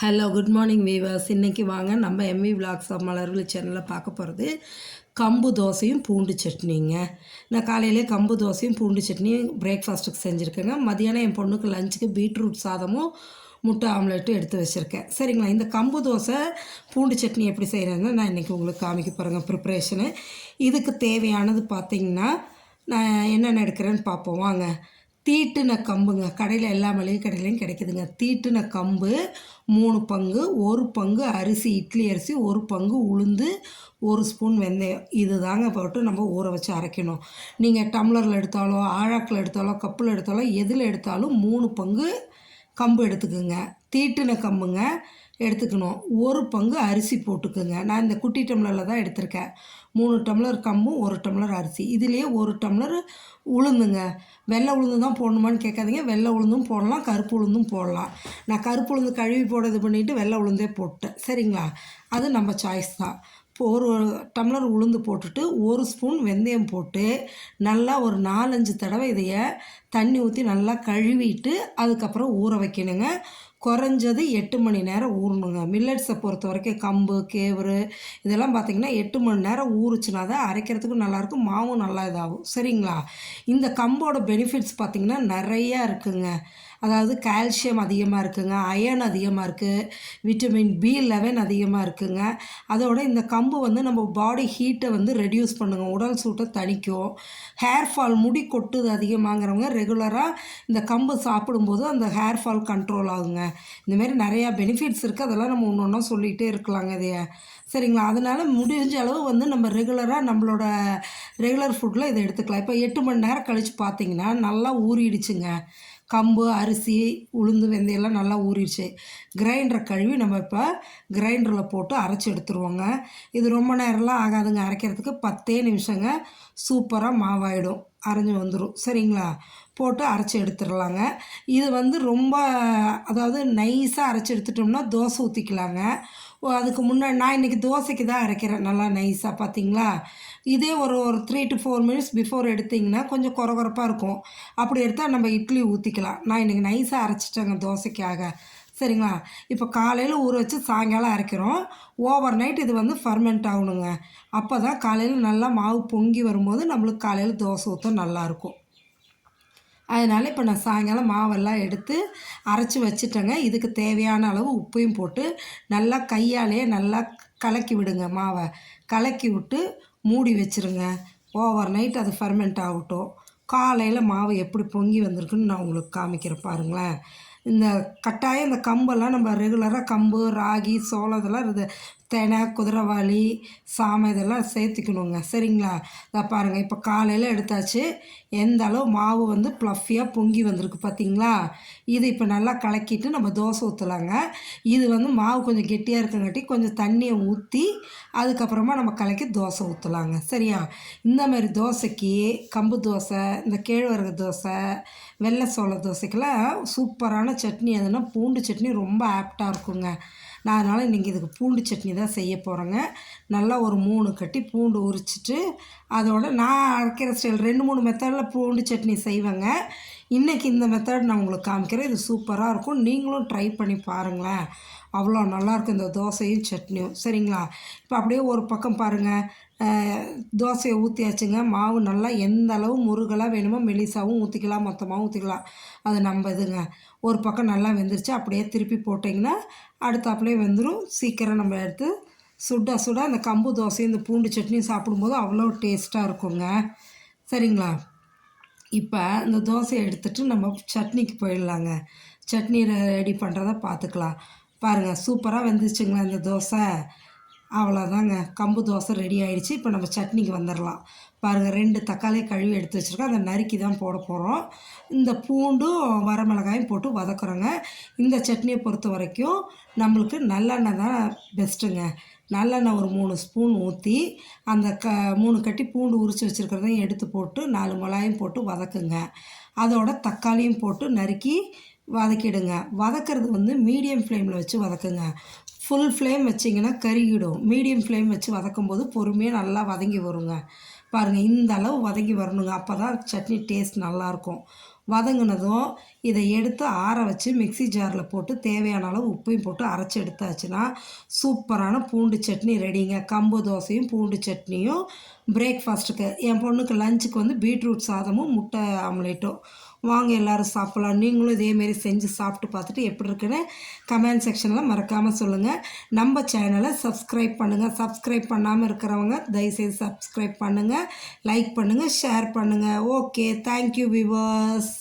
Hello good morning viewers. இன்றைக்கி வாங்க நம்ம எம்வி விலாக்ஸ் ஆஃப் மலர்கள் சேனலில் பார்க்க போகிறது கம்பு தோசையும் பூண்டு சட்னிங்க. நான் காலையிலே கம்பு தோசையும் பூண்டு சட்னியும் பிரேக்ஃபாஸ்ட்டுக்கு செஞ்சுருக்கேங்க. மதியானம் என் பொண்ணுக்கு லஞ்சுக்கு பீட்ரூட் சாதமும் முட்டை ஆம்லேட்டும் எடுத்து வச்சுருக்கேன். சரிங்களா, இந்த கம்பு தோசை பூண்டு சட்னி எப்படி செய்கிறேன்னு நான் இன்றைக்கி உங்களுக்கு காமிக்க போகிறேங்க ப்ரிப்ரேஷனு. இதுக்கு தேவையானது பார்த்திங்கன்னா நான் என்னென்ன எடுக்கிறேன்னு பார்ப்போம் வாங்க. தீட்டுன கம்புங்க, கடையில் எல்லா மளிகை கடையிலையும் கிடைக்குதுங்க. தீட்டுன கம்பு 3 பங்கு, 1 பங்கு அரிசி, இட்லி அரிசி, 1 பங்கு உளுந்து, 1 ஸ்பூன் வெந்தயம். இது தாங்க போட்டு நம்ம ஊற வச்சு அரைக்கணும். நீங்கள் டம்ளரில் எடுத்தாலோ ஆழாக்கில் எடுத்தாலோ கப்பில் எடுத்தாலோ எதில் எடுத்தாலும் 3 பங்கு கம்பு எடுத்துக்குங்க. தீட்டுன கம்புங்க எடுத்துக்கணும். 1 பங்கு அரிசி போட்டுக்குங்க. நான் இந்த குட்டி டம்ளரில் தான் எடுத்திருக்கேன். 3 டம்ளர் கம்பும் 1 டம்ளர் அரிசி. இதுலேயே 1 டம்ளர் உளுந்துங்க. வெள்ளை உளுந்து தான் போடணுமான்னு கேட்காதீங்க. வெள்ளை உளுந்தும் போடலாம், கருப்பு உளுந்தும் போடலாம். நான் கருப்பு உளுந்து கழுவி போட இது பண்ணிவிட்டு வெள்ளை உளுந்தே போட்டேன். சரிங்களா, அது நம்ம சாய்ஸ் தான். இப்போ 1 டம்ளர் உளுந்து போட்டுட்டு 1 ஸ்பூன் வெந்தயம் போட்டு நல்லா ஒரு 4-5 தடவை இதைய தண்ணி ஊற்றி நல்லா கழுவிட்டு அதுக்கப்புறம் ஊற வைக்கணுங்க. குறைஞ்சது 8 மணி நேரம் ஊறணுங்க. மில்லட்ஸை பொறுத்த வரைக்கும் கம்பு கேவுரு இதெல்லாம் பார்த்திங்கன்னா 8 மணி நேரம் ஊறுச்சுனா தான் அரைக்கிறதுக்கும் நல்லாயிருக்கும், மாவும் நல்லா இதாகும். சரிங்களா, இந்த கம்போட பெனிஃபிட்ஸ் பார்த்திங்கன்னா நிறையா இருக்குங்க. அதாவது கால்சியம் அதிகமாக இருக்குங்க, அயர்ன் அதிகமாக இருக்குது, விட்டமின் B11 அதிகமாக இருக்குங்க. அதோட இந்த கம்பு வந்து நம்ம பாடி ஹீட்டை வந்து ரெடியூஸ் பண்ணுங்க, உடல் சூட்டை தணிக்கும். ஹேர் ஃபால், முடி கொட்டுது அதிகமாகறவங்க ரெகுலராக இந்த கம்பு சாப்பிடும்போது அந்த ஹேர் ஃபால் கண்ட்ரோல் ஆகுங்க. இந்தமாரி நிறையா பெனிஃபிட்ஸ் இருக்குது. அதெல்லாம் நம்ம ஒன்று ஒன்றா சொல்லிகிட்டே இருக்கலாங்க இதைய. சரிங்களா, அதனால் முடிஞ்ச அளவு வந்து நம்ம ரெகுலராக நம்மளோட ரெகுலர் ஃபுட்டில் இதை எடுத்துக்கலாம். இப்போ 8 மணி நேரம் கழித்து பார்த்திங்கன்னா நல்லா ஊறிடுச்சுங்க. கம்பு அரிசி உளுந்து வெந்தயம்லாம் நல்லா ஊறிடுச்சு. கிரைண்டரை கழுவி நம்ம இப்போ கிரைண்டரில் போட்டு அரைச்சி எடுத்துருவோங்க. இது ரொம்ப நேரம்லாம் ஆகாதுங்க அரைக்கிறதுக்கு, 10 நிமிஷங்க சூப்பராக மாவாயிடும், அரைஞ்சி வந்துடும். சரிங்களா, போட்டு அரைச்சி எடுத்துடலாங்க. இது வந்து ரொம்ப அதாவது நைஸாக அரைச்சி எடுத்துட்டோம்னா தோசை ஊற்றிக்கலாங்க. அதுக்கு முன்னாடி நான் இன்றைக்கி தோசைக்கு தான் அரைக்கிறேன் நல்லா நைஸாக. பார்த்திங்களா, இதே ஒரு 3 to 4 மினிட்ஸ் பிஃபோர் எடுத்திங்கன்னா கொஞ்சம் கொரகொரப்பாக இருக்கும். அப்படி எடுத்தால் நம்ம இட்லி ஊற்றிக்கலாம். நான் இன்றைக்கி நைஸாக அரைச்சிட்டேங்க தோசைக்காக. சரிங்களா, இப்போ காலையில் ஊற வச்சு சாயங்காலம் அரைக்கிறோம். ஓவர் நைட் இது வந்து ஃபர்மெண்ட் ஆகணுங்க. அப்போ தான் காலையில் நல்லா மாவு பொங்கி வரும்போது நம்மளுக்கு காலையில் தோசை ஊற்ற நல்லாயிருக்கும். அதனால் இப்போ நான் சாயங்காலம் மாவெல்லாம் எடுத்து அரைச்சி வச்சுட்டேங்க. இதுக்கு தேவையான அளவு உப்பையும் போட்டு நல்லா கையாலே நல்லா கலக்கி விடுங்க. மாவை கலக்கி விட்டு மூடி வச்சுருங்க. ஓவர் நைட் அது ஃபர்மெண்ட் ஆகட்டும். காலையில் மாவு எப்படி பொங்கி வந்திருக்குன்னு நான் உங்களுக்கு காமிக்கிறேன் பாருங்களேன். இந்த கட்டாயம் இந்த கம்பெல்லாம் நம்ம ரெகுலராக கம்பு ராகி சோளம் இதெல்லாம் தினை குதிரைவாளி சாமை இதெல்லாம் சேர்த்துக்கணுங்க. சரிங்களா, இதை பாருங்கள் இப்போ காலையில் எடுத்தாச்சு. எந்த அளவு மாவு வந்து ப்ளஃபியாக பொங்கி வந்திருக்கு பார்த்திங்களா. இது இப்போ நல்லா கலக்கிட்டு நம்ம தோசை ஊற்றலாங்க. இது வந்து மாவு கொஞ்சம் கெட்டியாக இருக்கங்காட்டி கொஞ்சம் தண்ணியை ஊற்றி அதுக்கப்புறமா நம்ம கலக்கி தோசை ஊற்றலாங்க. சரியா, இந்தமாரி தோசைக்கு கம்பு தோசை, இந்த கேழ்வரகு தோசை, வெள்ளை சோள தோசைக்கெல்லாம் சூப்பரான சட்னி எதுனா பூண்டு சட்னி ரொம்ப ஆப்டாக இருக்குங்க. நான் அதனால் இன்றைக்கி இதுக்கு பூண்டு சட்னி தான் செய்ய போகிறேங்க. நல்லா ஒரு 3 கட்டி பூண்டு உரிச்சிட்டு அதோட நான் அரைக்கிற ஸ்டைல் 2-3 மெத்தடில் பூண்டு சட்னி செய்வேங்க. இன்றைக்கி இந்த மெத்தட் நான் உங்களுக்கு காமிக்கிறேன். இது சூப்பராக இருக்கும், நீங்களும் ட்ரை பண்ணி பாருங்களேன். அவ்வளோ நல்லாயிருக்கும் இந்த தோசையும் சட்னியும். சரிங்களா, இப்போ அப்படியே ஒரு பக்கம் பாருங்கள், தோசையை ஊற்றியாச்சுங்க. மாவு நல்லா எந்த அளவு முருகலாக வேணுமோ மெலிசாவும் ஊற்றிக்கலாம், மொத்தமாகவும் ஊற்றிக்கலாம், அது நம்ம இதுங்க. ஒரு பக்கம் நல்லா வெந்துருச்சு. அப்படியே திருப்பி போட்டிங்கன்னா அடுத்தாப்புலேயே வெந்துடும். சீக்கிரம் நம்ம எடுத்து சுட சுட அந்த கம்பு தோசையும் இந்த பூண்டு சட்னியும் சாப்பிடும்போது அவ்வளோ டேஸ்ட்டாக இருக்குங்க. சரிங்களா, இப்போ இந்த தோசையை எடுத்துகிட்டு நம்ம சட்னிக்கு போயிடலாங்க. சட்னி ரெடி பண்ணுறத பார்த்துக்கலாம். பாருங்கள் சூப்பராக வெந்துச்சுங்களா இந்த தோசை. அவ்வளோதாங்க, கம்பு தோசை ரெடி ஆகிடுச்சு. இப்போ நம்ம சட்னிக்கு வந்துடலாம். பாருங்கள் 2 தக்காளி கழுவி எடுத்து வச்சுருக்கோம், அதை நறுக்கி தான் போட போகிறோம். இந்த பூண்டும் வரமிளகாயும் போட்டு வதக்குறோங்க. இந்த சட்னியை பொறுத்த வரைக்கும் நம்மளுக்கு நல்லெண்ணெய் தான் பெஸ்ட்டுங்க. நல்லெண்ணெய் ஒரு 3 ஸ்பூன் ஊற்றி அந்த 3 கட்டி பூண்டு உரித்து வச்சுருக்கிறதையும் எடுத்து போட்டு 4 மிளகாயும் போட்டு வதக்குங்க. அதோட தக்காளியும் போட்டு நறுக்கி வதக்கிடுங்க. வதக்கிறது வந்து மீடியம் ஃப்ளேமில் வச்சு வதக்குங்க. ஃபுல் ஃப்ளேம் வச்சிங்கன்னா கருகிடும். மீடியம் ஃப்ளேம் வச்சு வதக்கும்போது பொறுமையாக நல்லா வதங்கி வருங்க. பாருங்கள் இந்த அளவு வதங்கி வரணுங்க, அப்போ தான் சட்னி டேஸ்ட் நல்லாயிருக்கும். வதங்கினதும் இதை எடுத்து ஆற வச்சு மிக்ஸி ஜாரில் போட்டு தேவையான அளவு உப்பையும் போட்டு அரைச்சி எடுத்தாச்சுன்னா சூப்பரான பூண்டு சட்னி ரெடிங்க. கம்பு தோசையும் பூண்டு சட்னியும் பிரேக்ஃபாஸ்ட்டுக்கு. என் பொண்ணுக்கு லஞ்சுக்கு வந்து பீட்ரூட் சாதமும் முட்டை ஆம்லேட்டும். வாங்க எல்லோரும் சாப்பிட்லாம். நீங்களும் இதேமாரி செஞ்சு சாப்பிட்டு பார்த்துட்டு எப்படி இருக்குன்னு கமெண்ட் செக்ஷனில் மறக்காமல் சொல்லுங்கள். நம்ம சேனலை சப்ஸ்கிரைப் பண்ணுங்கள். சப்ஸ்கிரைப் பண்ணாமல் இருக்கிறவங்க தயவுசெய்து சப்ஸ்கிரைப் பண்ணுங்கள், லைக் பண்ணுங்கள், ஷேர் பண்ணுங்கள். Okay, thank you viewers.